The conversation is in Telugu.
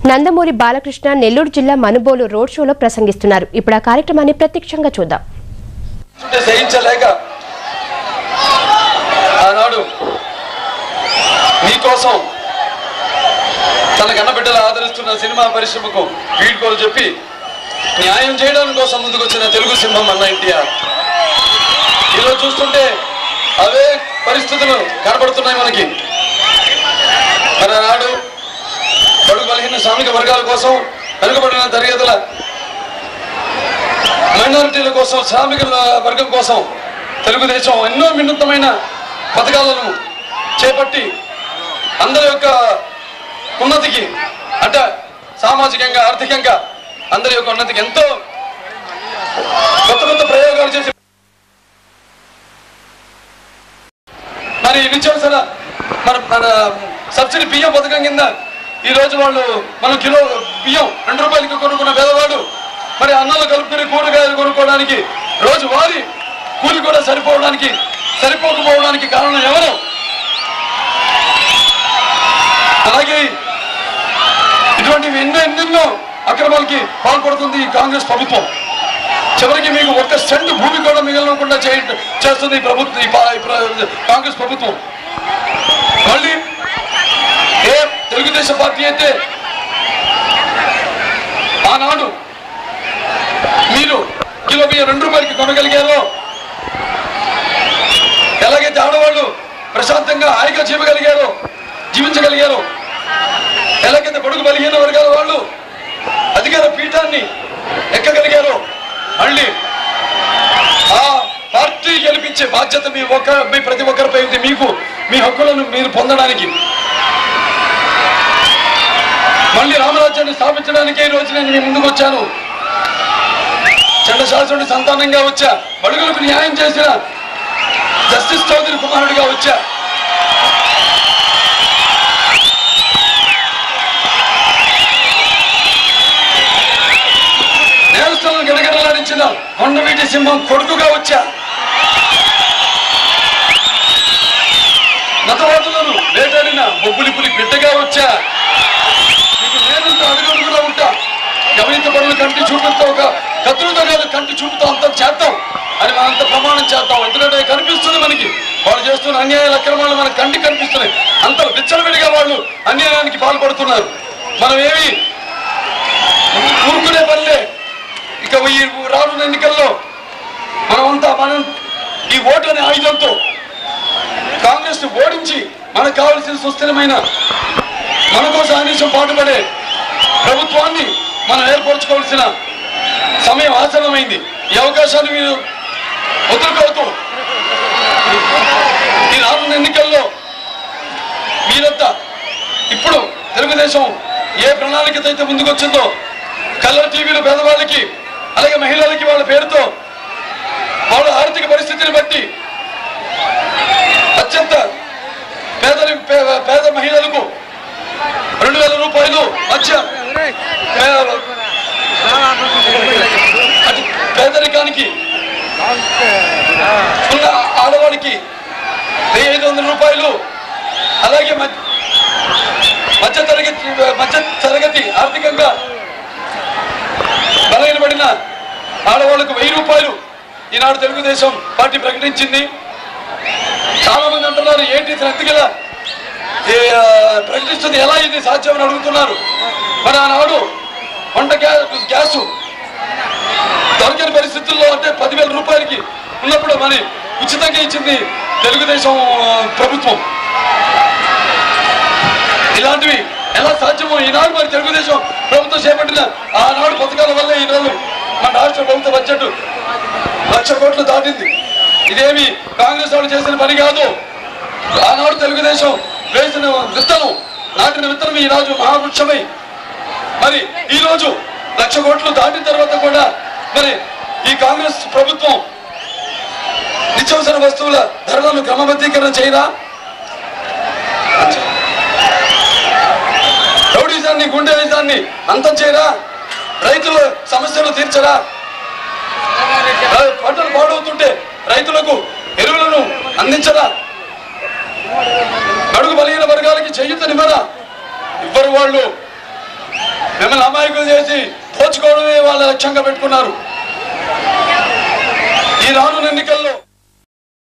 నందమూరి బాలకృష్ణ నెల్లూరు జిల్లా మనుబోలు రోడ్ షోలో ప్రసంగిస్తున్నారు. ఇప్పుడు ఆ కార్యక్రమాన్ని ప్రత్యక్షంగా చూద్దాం. మీకోసం తన కన్నబిడ్డలు ఆదరిస్తున్న సినిమా పరిశ్రమకు వీడ్కోలు చెప్పి న్యాయం చేయడానికి కోసం ముందుకు వచ్చిన తెలుగు సింహం అన్న ఎన్టీఆర్. ఈరోజు చూస్తుంటే అవే పరిస్థితులు కనబడుతున్నాయి మనకి. మన నాడు బడుగు బలహీన శ్రామిక వర్గాల కోసం, వెనుకబడిన తరగతుల మైనారిటీల కోసం, శ్రామిక వర్గం కోసం తెలుగుదేశం ఎన్నో వినూత్నమైన పథకాలను చేపట్టి అందరి యొక్క ఉన్నతికి, అంటే సామాజికంగా, ఆర్థికంగా అందరి యొక్క ఉన్నతికి ఎంతో కొత్త కొత్త ప్రయోగాలు చేసి మరి నిత్యావసర మన సబ్సిడీ బియ్యం పథకం కింద ఈరోజు వాళ్ళు మనం కిలో బియ్యం 2 రూపాయలకి కొనుక్కున్న పేదవాడు మరి అన్నంలో కలుపుకుని కూరగాయలు కొనుక్కోవడానికి రోజు వారి కూలి కూడా సరిపోకపోవడానికి కారణం ఎవరు? అలాగే ఇటువంటివి ఎన్నెన్నో అక్రమాలకి పాల్పడుతుంది ఈ కాంగ్రెస్ ప్రభుత్వం. చివరికి మీకు 1 సెంటు భూమి కూడా మిగలకుండా చేస్తుంది ఈ ప్రభుత్వం, కాంగ్రెస్ ప్రభుత్వం. మళ్ళీ ఏ తెలుగుదేశం పార్టీ అయితే ఆనాడు మీరు కిలో బియ్యం 2 రూపాయలకి కొనగలిగారో, ఎలాగైతే ఆడవాళ్ళు ప్రశాంతంగా హాయిగా జీవించగలిగారో, ఎలాగైతే బడుగు బలహీన వర్గాల వాళ్ళు అధికార పీఠాన్ని ఎక్కగలిగారో, మళ్ళీ ఆ పార్టీ గెలిపించే బాధ్యత మీ ప్రతి ఒక్కరిపై ఉంది. మీకు మీ హక్కులను మీరు పొందడానికి, మళ్ళీ రామరాజ్యాన్ని స్థాపించడానికే ఈ రోజు నేను మీ ముందుకు వచ్చాను. చండశాసనుడి సంతానంగా వచ్చా, బడుగులకు న్యాయం చేసిన జస్టిస్ చౌదరి కుమారుడిగా వచ్చా. నేరస్తులను గడగడలాడించిన కొండవీటి సింహం కొడుకుగా వచ్చా. మతవాదులను వేటాడిన బొబ్బులి పులి బిడ్డగా వచ్చా. మీకు నేనంతా అడుగడుగులో ఉంటా. అవినీతి పనులు కంటి చూపుతో, ఒక కత్తులతో కాదు కంటి చూపుతో అంత చేద్దాం అని మనంత ప్రమాణం చేద్దాం. ఎందుకంటే కనిపిస్తుంది మనకి వాళ్ళు చేస్తున్న అన్యాయాల అక్రమాలు మన కంటికి కనిపిస్తున్నాయి. అంత విచ్చలవిడిగా వాళ్ళు అన్యాయానికి పాల్పడుతున్నారు. మనం ఏమి ఊరుకునే పనిలే. ఇక ఈ రానున్న ఎన్నికల్లో మనం ఈ ఓటు అనే ఆయుధంతో కాంగ్రెస్ ను ఓడించి మనకు కావాల్సిన సుస్థిరమైన, మన కోసం అనిశం పాటుపడే ప్రభుత్వాన్ని మనం ఏర్పరచుకోవాల్సిన సమయం ఆసన్నమైంది. ఈ అవకాశాన్ని మీరు వదులుకోవద్దు. ఈ రానున్న ఎన్నికల్లో మీరంతా ఇప్పుడు తెలుగుదేశం ఏ ప్రణాళికతో అయితే ముందుకొచ్చిందో, కలర్ టీవీలు పేదవాళ్ళకి, అలాగే మహిళలకి వాళ్ళ పేరుతో వాళ్ళ ఆర్థిక పరిస్థితిని బట్టి అత్యంత పేద మహిళలకు 2000 రూపాయలు మధ్య పేదరికానికి ఉన్న ఆడవాడికి 1500 రూపాయలు, అలాగే మధ్య తరగతి ఆర్థికంగా బలహీనపడిన ఆడవాళ్లకు 1000 రూపాయలు ఈనాడు తెలుగుదేశం పార్టీ ప్రకటించింది. చాలా మంది అంటున్నారు ఏంటి ఎంతగల ప్రకటిస్తుంది, ఎలా ఇది సాధ్యమని అడుగుతున్నారు. మరి ఆనాడు వంట గ్యాస్ దొరకని పరిస్థితుల్లో, అంటే 10,000 రూపాయలకి ఉన్నప్పుడు మరి ఉచితంగా ఇచ్చింది తెలుగుదేశం ప్రభుత్వం. ఇలాంటివి ఎలా సాధ్యమో ఈనాడు మరి తెలుగుదేశం ప్రభుత్వం చేపట్టిన ఆనాడు పథకాల వల్ల ఈరోజు మన రాష్ట్ర ప్రభుత్వ బడ్జెట్ 1,00,000 కోట్లు దాటింది. ఇదేమి కాంగ్రెస్ వాళ్ళు చేసిన పని కాదు. ఆనాడు తెలుగుదేశం వేసిన విత్తనం, నాటిన విత్తనం ఈరోజు మహావృక్షమై మరి ఈరోజు 1,00,000 కోట్లు దాటిన తర్వాత కూడా మరి ఈ కాంగ్రెస్ ప్రభుత్వం నిత్యావసర వస్తువుల ధరలను క్రమబద్ధీకరణ చేయరా? రౌడీజాన్ని, గుండెజాన్ని అంతం చేయరా? రైతుల సమస్యలు తీర్చరా? పంటలు పాడవుతుంటే రైతులకు ఎరువులను అందించరా? బడుగు బలహీన వర్గాలకి చేయూతనివ్వరా? ఇవ్వరు వాళ్ళు. వీళ్ళని అమాయకులు చేసి దోచుకోవడమే వాళ్ళ లక్ష్యంగా పెట్టుకున్నారు. ఈ రానున్న ఎన్నికల్లో